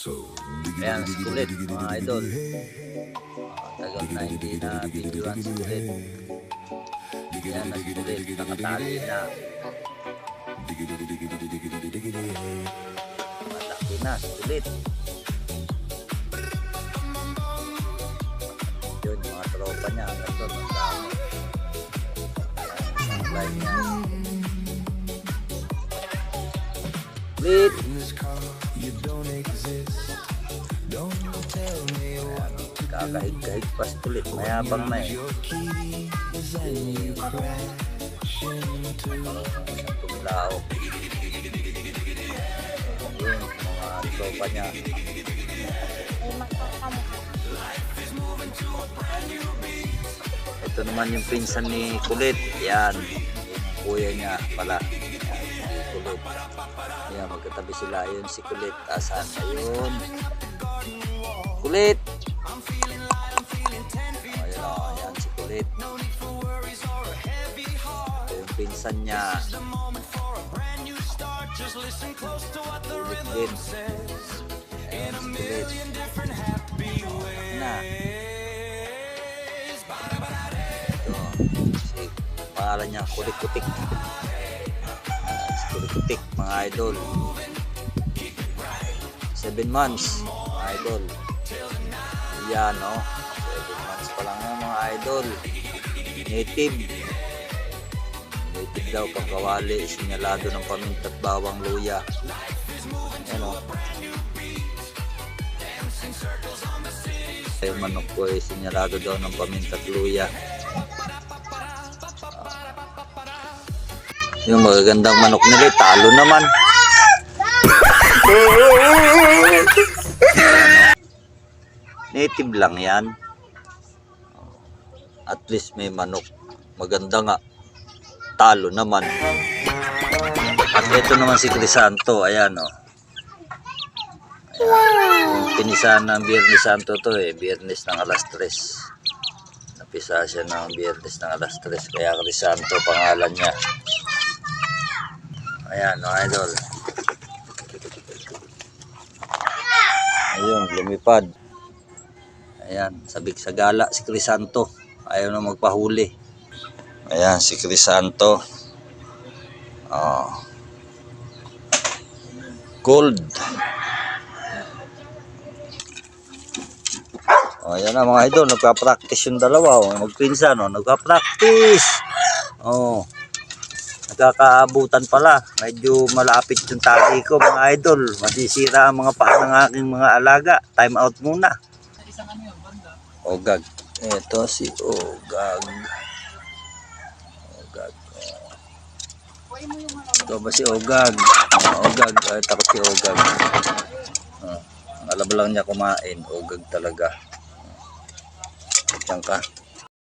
Ayan, sulit mga idol. Tagal na hindi na videoan sulit. Ayan, nasulit, nakatali na. Malaki na, sulit. Yun, mga tropa niya, hanggang doon, ang dami. Ayan, supply niya. Sulit. Kakahig-kahig pa sulit, mayabang na eh. Tumilao. Yun, mga tropa niya. Ito naman yung pinsan ni Kulit. Yan, yung kuya niya pala. Kulit. Yan, magkatabi sila. Yun si Kulit. Asan? Ayun. Kulit. Ayun o, yan si Kulit. Ito yung pinsan niya. Kulit din. Ayan si Kulit. Na. Ito. Si pangalan niya Kulit-Kutik. Si Kulit-Kutik mga idol. 7 months mga idol. Yan o. 7 months pa lang yan mga idol. Native daw, pagkawali, sinyalado ng paminta at bawang luya. Yan o. Yung manok ko ay sinyalado daw ng paminta at luya. Yung magagandang manok nila, talo naman. Native lang yan. At least may manok. Maganda nga. Talo naman. At ito naman si Crisanto. Ayan o. Ayan. Pinisahan ng Biyernes Santo to eh. Biyernes ng alas 3. Napisa siya ng Biyernes ng alas 3. Kaya Crisanto pangalan niya. Ayan o idol. Ayun, lumipad. Ayan, sabik sa gala si Crisanto. Ayaw na magpahuli. Ayan, si Crisanto. Oh. Gold. Oh, ayan na mga idol. Nagpa-practice yung dalawa. Oh. Magpinsan, oh. Nagpa-practice. Oh. Nagkakaabutan pala. Medyo malapit yung tali ko mga idol. Masisira ang mga paa ng aking mga alaga. Time out muna. Ogag. Ito si Ogag. Ogag. Ito ba si Ogag? Ogag. Ay, takot si Ogag. Alam lang niya kumain. Ogag talaga. Diyan ka.